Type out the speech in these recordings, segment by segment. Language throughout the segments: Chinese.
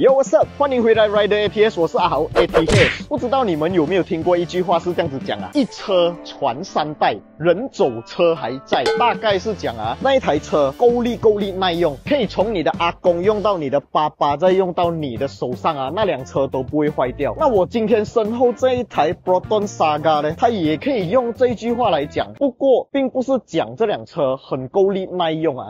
Yo, what's up？ 欢迎回来 Rider ATS， 我是阿豪 ATS。不知道你们有没有听过一句话是这样子讲啊？一车传三代，人走车还在。大概是讲啊，那一台车够力耐用，可以从你的阿公用到你的爸爸，再用到你的手上啊，那辆车都不会坏掉。那我今天身后这一台 Proton Saga 呢，它也可以用这句话来讲，不过并不是讲这辆车很够力耐用啊。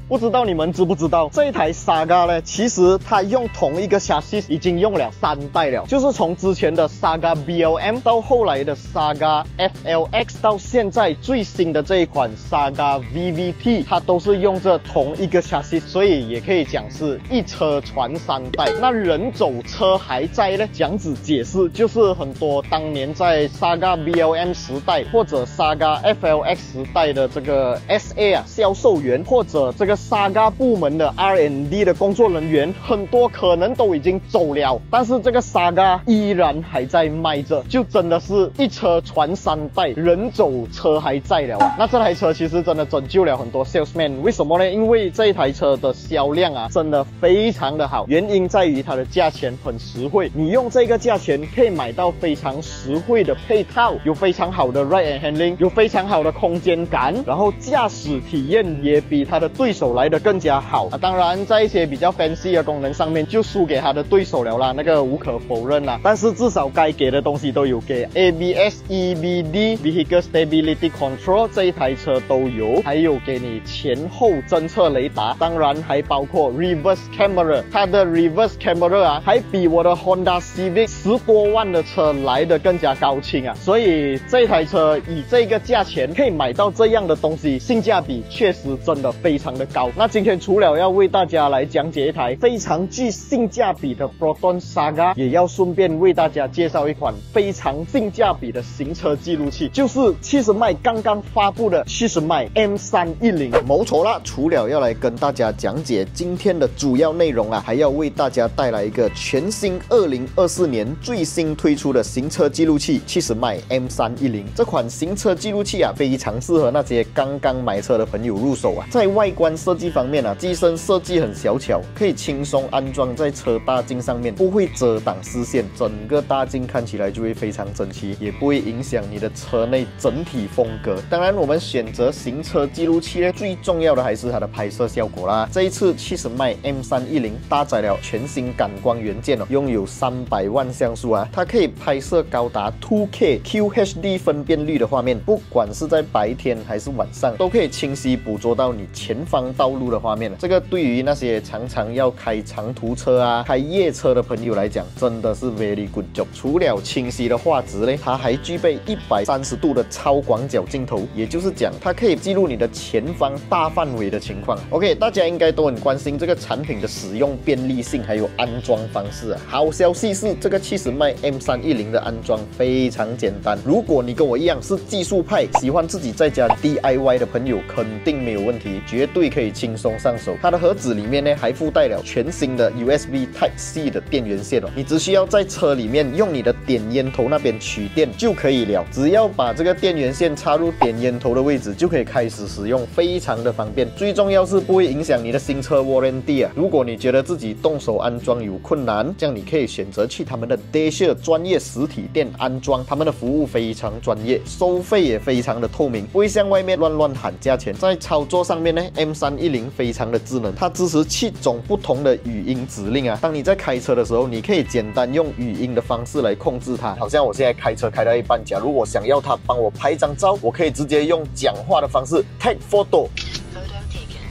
不知道你们知不知道，这一台 Saga 呢，其实它用同一个 chassis 已经用了3代了，就是从之前的 Saga BLM 到后来的 Saga FLX 到现在最新的这一款 Saga VVT， 它都是用着同一个 chassis， 所以也可以讲是一车传3代。那人走车还在呢，这样子解释就是很多当年在 Saga BLM 时代或者 Saga FLX 时代的这个 SA 啊销售员或者这个Saga 部门的 R&D 的工作人员，很多可能都已经走了，但是这个 Saga 依然还在卖着，就真的是一车传3代，人走车还在了啊。那这台车其实真的拯救了很多 salesman， 为什么呢？因为这一台车的销量啊真的非常的好，原因在于它的价钱很实惠，你用这个价钱可以买到非常实惠的配套，有非常好的 ride and handling， 有非常好的空间感，然后驾驶体验也比它的对手来得更加好啊！当然，在一些比较 fancy 的功能上面就输给他的对手了啦，那个无可否认啦。但是至少该给的东西都有给 ，ABS、EBD、Vehicle Stability Control 这一台车都有，还有给你前后侦测雷达，当然还包括 Reverse Camera， 它的 Reverse Camera 啊，还比我的 Honda Civic 10多万的车来得更加高清啊！所以这台车以这个价钱可以买到这样的东西，性价比确实真的非常的高。那今天除了要为大家来讲解一台非常具性价比的 Proton Saga， 也要顺便为大家介绍一款非常性价比的行车记录器，就是70迈刚刚发布的70迈 M310。没错啦，除了要来跟大家讲解今天的主要内容啊，还要为大家带来一个全新2024年最新推出的行车记录器70迈 M310。这款行车记录器啊，非常适合那些刚刚买车的朋友入手啊，在外观设计方面啊，机身设计很小巧，可以轻松安装在车大镜上面，不会遮挡视线，整个大镜看起来就会非常整齐，也不会影响你的车内整体风格。当然，我们选择行车记录器呢，最重要的还是它的拍摄效果啦。这一次70迈 M310 搭载了全新感光元件哦，拥有300万像素啊，它可以拍摄高达 2K QHD 分辨率的画面，不管是在白天还是晚上，都可以清晰捕捉到你前方道路的画面。这个对于那些常常要开长途车啊、开夜车的朋友来讲，真的是 very good job。除了清晰的画质呢，它还具备130度的超广角镜头，也就是讲，它可以记录你的前方大范围的情况。OK， 大家应该都很关心这个产品的使用便利性还有安装方式啊。好消息是，这个70迈 M310 的安装非常简单。如果你跟我一样是技术派，喜欢自己在家 DIY 的朋友，肯定没有问题，绝对可以轻松上手。它的盒子里面呢，还附带了全新的 USB Type-C 的电源线哦，你只需要在车里面用你的点烟头那边取电就可以了，只要把这个电源线插入点烟头的位置，就可以开始使用，非常的方便。最重要是不会影响你的新车 warranty 啊。如果你觉得自己动手安装有困难，这样你可以选择去他们的 Dacia 专业实体店安装，他们的服务非常专业，收费也非常的透明，不会像外面乱喊价钱。在操作上面呢， M310 非常的智能，它支持7种不同的语音指令啊。当你在开车的时候，你可以简单用语音的方式来控制它。好像我现在开车开到一半，假如我想要它帮我拍张照，我可以直接用讲话的方式 take photo，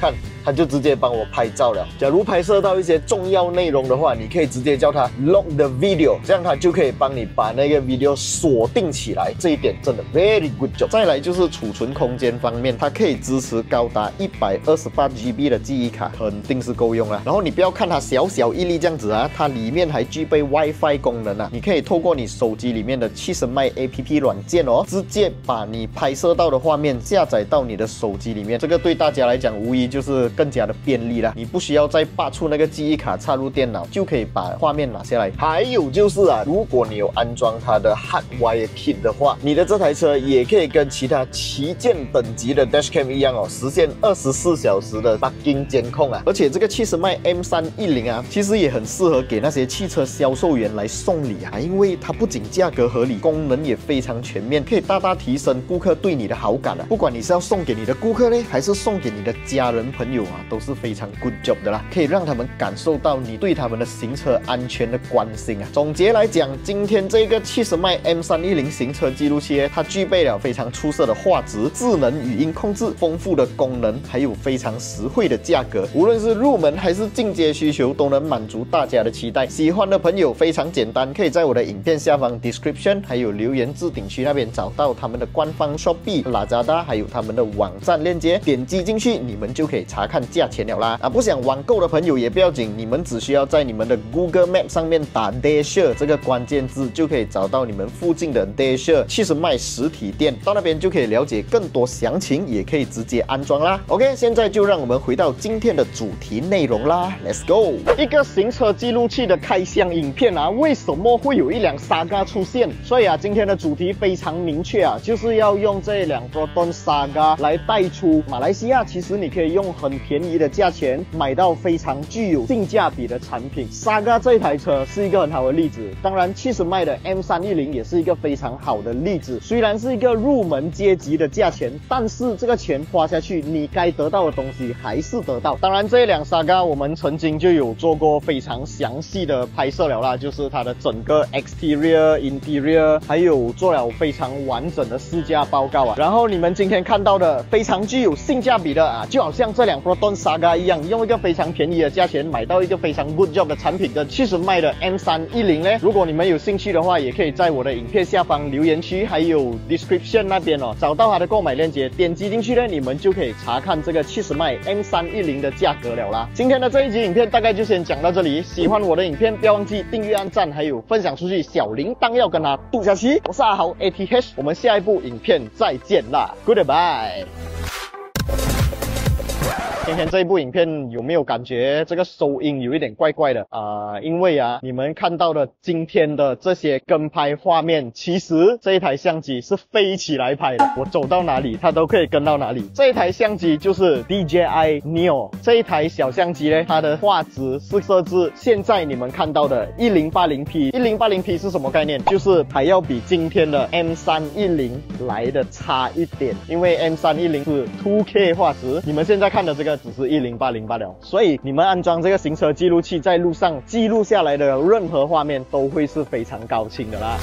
看。它就直接帮我拍照了。假如拍摄到一些重要内容的话，你可以直接叫它 log the video， 这样它就可以帮你把那个 video 锁定起来。这一点真的 very good job。再来就是储存空间方面，它可以支持高达128GB 的记忆卡，肯定是够用了。然后你不要看它小小一粒这样子啊，它里面还具备 WiFi 功能啊，你可以透过你手机里面的70迈 APP 软件哦，直接把你拍摄到的画面下载到你的手机里面。这个对大家来讲，无疑就是更加的便利啦。你不需要再拔出那个记忆卡插入电脑，就可以把画面拿下来。还有就是啊，如果你有安装它的 Hardwire Kit 的话，你的这台车也可以跟其他旗舰等级的 Dashcam 一样哦，实现24小时的 parking 监控啊。而且这个70迈 M310啊，其实也很适合给那些汽车销售员来送礼啊，因为它不仅价格合理，功能也非常全面，可以大大提升顾客对你的好感啊。不管你是要送给你的顾客呢，还是送给你的家人朋友啊，都是非常 good job 的啦，可以让他们感受到你对他们的行车安全的关心啊。总结来讲，今天这个70迈 M310行车记录器，它具备了非常出色的画质、智能语音控制、丰富的功能，还有非常实惠的价格。无论是入门还是进阶需求，都能满足大家的期待。喜欢的朋友非常简单，可以在我的影片下方 description 还有留言置顶区那边找到他们的官方 Shopee、Lazada 还有他们的网站链接，点击进去你们就可以查看价钱了啦。不想网购的朋友也不要紧，你们只需要在你们的 Google Map 上面打 Dasher 这个关键字，就可以找到你们附近的 Dasher 70迈实体店，到那边就可以了解更多详情，也可以直接安装啦。OK， 现在就让我们回到今天的主题内容啦 ，Let's go！ 一个行车记录器的开箱影片啊，为什么会有一辆 Saga 出现？所以啊，今天的主题非常明确啊，就是要用这辆 Proton Saga 来带出马来西亚。其实你可以用很便宜的价钱买到非常具有性价比的产品。Saga 这一台车是一个很好的例子，当然70迈的 M310也是一个非常好的例子。虽然是一个入门阶级的价钱，但是这个钱花下去，你该得到的东西还是得到。当然，这一辆 Saga 我们曾经就有做过非常详细的拍摄了啦，就是它的整个 exterior、interior， 还有做了非常完整的试驾报告啊。然后你们今天看到的非常具有性价比的啊，就好像这辆 Proton Saga 一样，用一个非常便宜的价钱买到一个非常 good job 的产品跟70迈的 M310呢。如果你们有兴趣的话，也可以在我的影片下方留言区还有 description 那边哦，找到它的购买链接，点击进去呢，你们就可以查看这个70迈 M310的价格了啦。今天的这一集影片大概就先讲到这里，喜欢我的影片不要忘记订阅、按赞，还有分享出去，小铃铛要跟它嘟下去。我是阿豪 ATH， 我们下一部影片再见啦 ，Goodbye。今天这一部影片有没有感觉这个收音有一点怪怪的因为啊，你们看到的今天的这些跟拍画面，其实这一台相机是飞起来拍的，我走到哪里它都可以跟到哪里。这一台相机就是 DJI Neo， 这一台小相机呢，它的画质是设置现在你们看到的 1080p。1080p 是什么概念？就是还要比今天的 M310来的差一点，因为 M310是 2K 画质，你们现在看的这个只是1080罢了。所以你们安装这个行车记录器，在路上记录下来的任何画面都会是非常高清的啦。